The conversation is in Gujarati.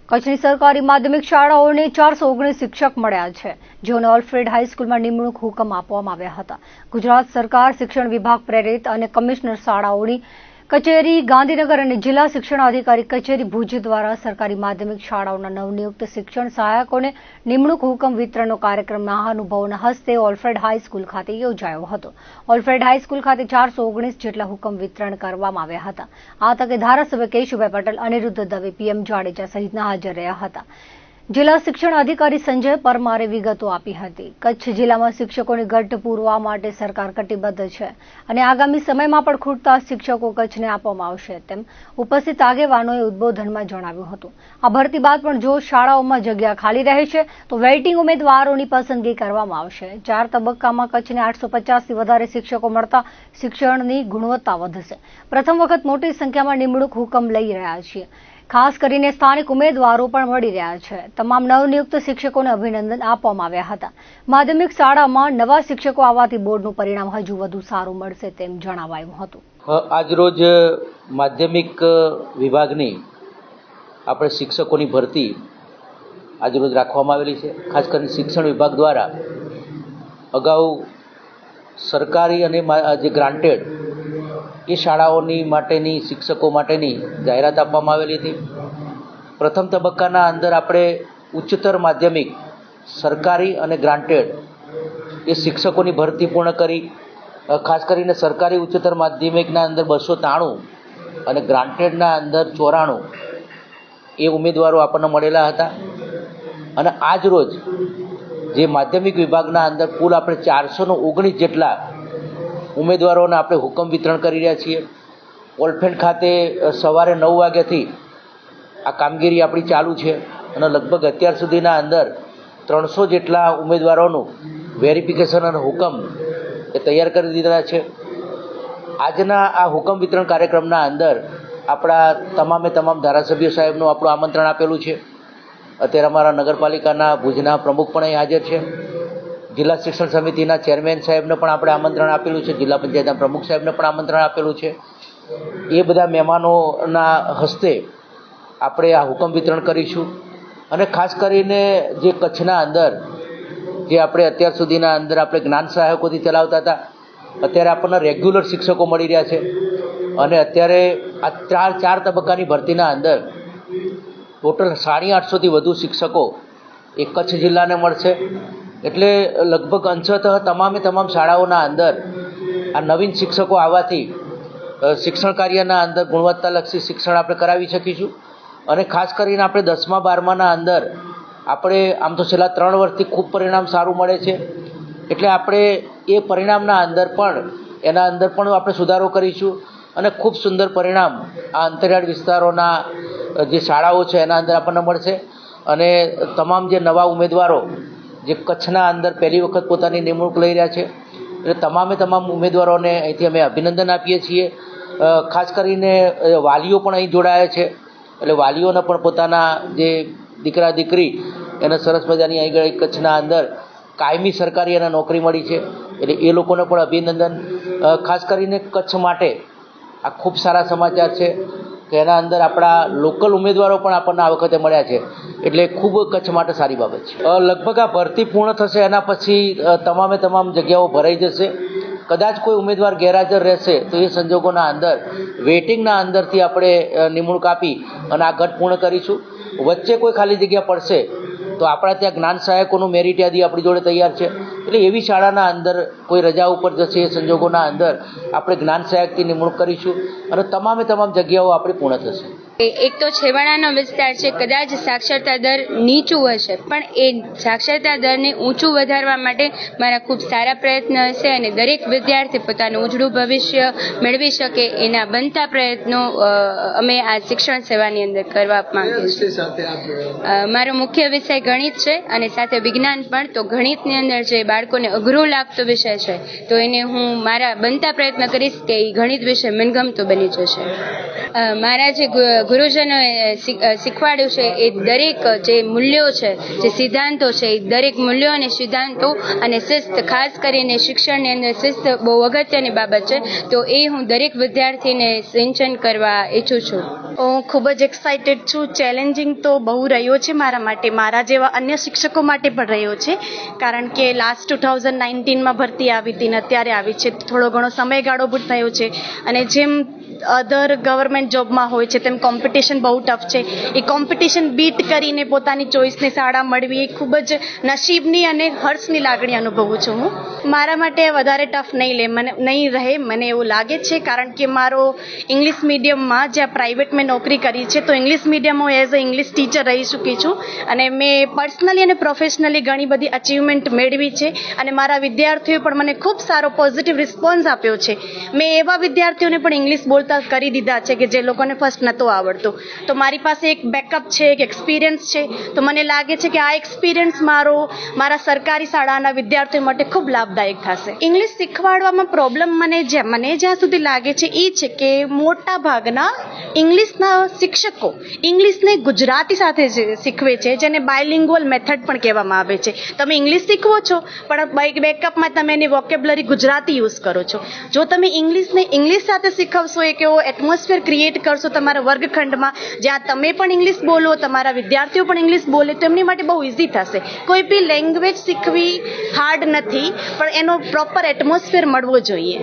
કચ્છની સરકારી માધ્યમિક શાળાઓને 419 શિક્ષક મળ્યા છે, જેઓને ઓલ્ફ્રેડ હાઈસ્કૂલમાં નિમણૂક હુકમ આપવામાં આવ્યા હતા. ગુજરાત સરકાર શિક્ષણ વિભાગ પ્રેરિત અને કમિશનર શાળાઓની કચેરી ગાંધીનગર અને જિલ્લા શિક્ષણ અધિકારી કચેરી ભુજ દ્વારા સરકારી માધ્યમિક શાળાઓના નવનિયુક્ત શિક્ષણ સહાયકોને નિમણૂક હુકમ વિતરણનો કાર્યક્રમ મહાનુભાવોના હસ્તે ઓલ્ફ્રેડ હાઈસ્કૂલ ખાતે યોજાયો હતો. ઓલ્ફ્રેડ હાઈસ્કૂલ ખાતે 419 જેટલા હુકમ વિતરણ કરવામાં આવ્યા હતા. આ તકે ધારાસભ્ય કેશુભાઈ પટેલ, અનિરુદ્ધ દવે, પીએમ જાડેજા સહિતના હાજર રહ્યા હતા. જિલ્લા શિક્ષણ અધિકારી સંજય પરમારે વિગતો આપી હતી. કચ્છ જિલ્લામાં શિક્ષકોની ઘટ પૂરવા માટે સરકાર કટિબદ્ધ છે અને આગામી સમયમાં પણ ખૂટતા શિક્ષકો કચ્છને આપવામાં આવશે તેમ ઉપસ્થિત આગેવાનોએ ઉદ્બોધનમાં જણાવ્યું હતું. આ ભરતી બાદ પણ જો શાળાઓમાં જગ્યા ખાલી રહે છે તો વેઇટિંગ ઉમેદવારોની પસંદગી કરવામાં આવશે. 4 તબક્કામાં કચ્છને 850થી વધારે શિક્ષકો મળતા શિક્ષણની ગુણવત્તા વધશે. પ્રથમ વખત મોટી સંખ્યામાં નિમણૂક હુકમ લઈ રહ્યા છીએ. ખાસ કરીને સ્થાનિક ઉમેદવારો પણ મળી રહ્યા છે. તમામ નવનિયુક્ત શિક્ષકોને અભિનંદન આપવામાં આવ્યા હતા. માધ્યમિક શાળામાં નવા શિક્ષકો આવવાથી બોર્ડનું પરિણામ હજુ વધુ સારું મળશે તેમ જણાવાયું હતું. આજરોજ માધ્યમિક વિભાગની આપણે શિક્ષકોની ભરતી આજરોજ રાખવામાં આવેલી છે. ખાસ કરીને શિક્ષણ વિભાગ દ્વારા અગાઉ સરકારી અને જે ગ્રાન્ટેડ એ શાળાઓની માટેની શિક્ષકો માટેની જાહેરાત આપવામાં આવેલી હતી. પ્રથમ તબક્કાના અંદર આપણે ઉચ્ચતર માધ્યમિક સરકારી અને ગ્રાન્ટેડ એ શિક્ષકોની ભરતી પૂર્ણ કરી. ખાસ કરીને સરકારી ઉચ્ચતર માધ્યમિકના અંદર 293 અને ગ્રાન્ટેડના અંદર 94 એ ઉમેદવારો આપણને મળેલા હતા. અને આજ રોજ જે માધ્યમિક વિભાગના અંદર કુલ આપણે 419 જેટલા ઉમેદવારોને આપણે હુકમ વિતરણ કરી રહ્યા છીએ. ઓલ્ફ્રેડ ખાતે સવારે 9 વાગ્યાથી આ કામગીરી આપણી ચાલુ છે અને લગભગ અત્યાર સુધીના અંદર 300 જેટલા ઉમેદવારોનું વેરિફિકેશન અને હુકમ એ તૈયાર કરી દીધા છે. આજના આ હુકમ વિતરણ કાર્યક્રમના અંદર આપણા તમામ ધારાસભ્ય સાહેબનું આપણું આમંત્રણ આપેલું છે. અત્યારે અમારા નગરપાલિકાના ભુજના પ્રમુખ પણ અહીં હાજર છે. જિલ્લા શિક્ષણ સમિતિના ચેરમેન સાહેબને પણ આપણે આમંત્રણ આપેલું છે. જિલ્લા પંચાયતના પ્રમુખ સાહેબને પણ આમંત્રણ આપેલું છે. એ બધા મહેમાનોના હસ્તે આપણે આ હુકમ વિતરણ કરીશું. અને ખાસ કરીને જે કચ્છના અંદર જે આપણે અત્યાર સુધીના અંદર આપણે જ્ઞાન સહાયકોથી ચલાવતા હતા, અત્યારે આપણને રેગ્યુલર શિક્ષકો મળી રહ્યા છે. અને અત્યારે આ 4 તબક્કાની ભરતીના અંદર ટોટલ 850થી વધુ શિક્ષકો એ કચ્છ જિલ્લાને મળશે. એટલે લગભગ અંશતઃ તમામ શાળાઓના અંદર આ નવીન શિક્ષકો આવવાથી શિક્ષણ કાર્યના અંદર ગુણવત્તાલક્ષી શિક્ષણ આપણે કરાવી શકીશું. અને ખાસ કરીને આપણે 10મા 12માના અંદર આપણે આમ તો છેલ્લા 3 વર્ષથી ખૂબ પરિણામ સારું મળે છે. એટલે આપણે એ પરિણામના અંદર પણ એના અંદર પણ આપણે સુધારો કરીશું અને ખૂબ સુંદર પરિણામ આ અંતરિયાળ વિસ્તારોના જે શાળાઓ છે એના અંદર આપણને મળશે. અને તમામ જે નવા ઉમેદવારો જે કચ્છના અંદર પહેલી વખત પોતાની નિમણૂક લઈ રહ્યા છે, એટલે તમામ ઉમેદવારોને અહીંથી અમે અભિનંદન આપીએ છીએ. ખાસ કરીને વાલીઓ પણ અહીં જોડાયા છે. એટલે વાલીઓને પણ પોતાના જે દીકરા દીકરી એને સરસ મજાની અહીં કચ્છના અંદર કાયમી સરકારી એને નોકરી મળી છે, એટલે એ લોકોને પણ અભિનંદન. ખાસ કરીને કચ્છ માટે આ ખૂબ સારા સમાચાર છે કે એના અંદર આપણા લોકલ ઉમેદવારો પણ આપણને આ વખતે મળ્યા છે, એટલે ખૂબ કચ્છ માટે સારી બાબત છે. લગભગ આ ભરતી પૂર્ણ થશે એના પછી તમામ જગ્યાઓ ભરાઈ જશે. કદાચ કોઈ ઉમેદવાર ગેરહાજર રહેશે તો એ સંજોગોના અંદર વેઇટિંગના અંદરથી આપણે નિમણૂક આપી અને આ ઘટ પૂર્ણ કરીશું. વચ્ચે કોઈ ખાલી જગ્યા પડશે તો આપણા ત્યાં જ્ઞાન સહાયકોનું મેરિટ યાદી આપણી જોડે તૈયાર છે. એટલે એવી શાળાના અંદર કોઈ રજા ઉપર જશે એ સંજોગોના અંદર આપણે જ્ઞાન સહાયકથી નિમણૂક કરીશું અને તમામ જગ્યાઓ આપણી પૂર્ણ થશે. એક તો છેવાડાનો વિસ્તાર છે, કદાચ સાક્ષરતા દર નીચું હશે, પણ એ સાક્ષરતા દરને ઊંચું વધારવા માટે મારા ખૂબ સારા પ્રયત્ન હશે અને દરેક વિદ્યાર્થી પોતાનું ઉજળું ભવિષ્ય મેળવી શકે એના બનતા પ્રયત્નો અમે આ શિક્ષણ સેવાની અંદર કરવા માંગીએ છીએ. મારો મુખ્ય વિષય ગણિત છે અને સાથે વિજ્ઞાન પણ. તો ગણિતની અંદર જે બાળકોને અઘરો લાગતો વિષય છે તો એને હું મારા બનતા પ્રયત્ન કરીશ કે એ ગણિત વિષય મનગમતો બની જશે. મારા જે ગુરુજનોએ શીખવાડ્યું છે એ દરેક જે મૂલ્યો છે, જે સિદ્ધાંતો છે, એ દરેક મૂલ્યો અને સિદ્ધાંતો અને શિસ્ત, ખાસ કરીને શિક્ષણની અંદર શિસ્ત બહુ અગત્યની બાબત છે, તો એ હું દરેક વિદ્યાર્થીને સિંચન કરવા ઈચ્છું છું. હું ખૂબ જ એક્સાઇટેડ છું. ચેલેન્જિંગ તો બહુ રહ્યો છે મારા માટે, મારા જેવા અન્ય શિક્ષકો માટે પણ રહ્યો છે, કારણ કે લાસ્ટ 2019માં ભરતી આવી હતી ને અત્યારે આવી છે, થોડો ઘણો સમયગાળો પણ થયો છે. અને જેમ અધર ગવર્મેન્ટ જોબમાં હોય છે તેમ કોમ્પિટિશન બહુ ટફ છે. એ કોમ્પિટિશન બીટ કરીને પોતાની ચોઇસની શાળા મળવી એ ખૂબ જ નસીબની અને હર્ષની લાગણી અનુભવું છું હું. મારા માટે વધારે ટફ નહીં રહે મને એવું લાગે છે, કારણ કે મારો ઇંગ્લિશ મીડિયમમાં જ્યાં પ્રાઇવેટ મેં નોકરી કરી છે, તો ઇંગ્લિશ મીડિયમમાં એઝ અ ઇંગ્લિશ ટીચર રહી ચૂકી છું અને મેં પર્સનલી અને પ્રોફેશનલી ઘણી બધી અચીવમેન્ટ મેળવી છે અને મારા વિદ્યાર્થીઓએ પણ મને ખૂબ સારો પોઝિટિવ રિસ્પોન્સ આપ્યો છે. મેં એવા વિદ્યાર્થીઓને પણ ઇંગ્લિશ બોલતા કરી દીધા છે કે જે લોકોને ફર્સ્ટ નહોતું આવડતું, તો મારી પાસે એક બેકઅપ છે, એક એક્સપિરિયન્સ છે. તો મને લાગે છે કે આ એક્સપિરિયન્સ મારા સરકારી શાળાના વિદ્યાર્થીઓ માટે ખૂબ લાભદાયક થશે. ઇંગ્લિશ શીખવાડવામાં પ્રોબ્લેમ મને જ્યાં સુધી લાગે છે એ છે કે મોટા ભાગના ઇંગ્લિશના શિક્ષકો ઇંગ્લિશને ગુજરાતી સાથે શીખવે છે, જેને બાયલિંગ્વલ મેથડ પણ કહેવામાં આવે છે. તમે ઇંગ્લિશ શીખવો છો પણ બેકઅપમાં તમે એની વોકેબ્યુલરી ગુજરાતી યુઝ કરો છો. જો તમે ઇંગ્લિશને ઇંગ્લિશ સાથે શીખવશો, એક એવો એટમોસ્ફિયર ક્રિએટ કરશો તમારા વર્ગખંડમાં જ્યાં તમે પણ ઇંગ્લિશ બોલો, તમારા વિદ્યાર્થીઓ પણ ઇંગ્લિશ બોલે, તો એમની માટે બહુ ઇઝી થશે. કોઈ બી લેંગ્વેજ શીખવી હાર્ડ નથી, પણ એનો પ્રોપર એટમોસ્ફિયર મળવો જોઈએ.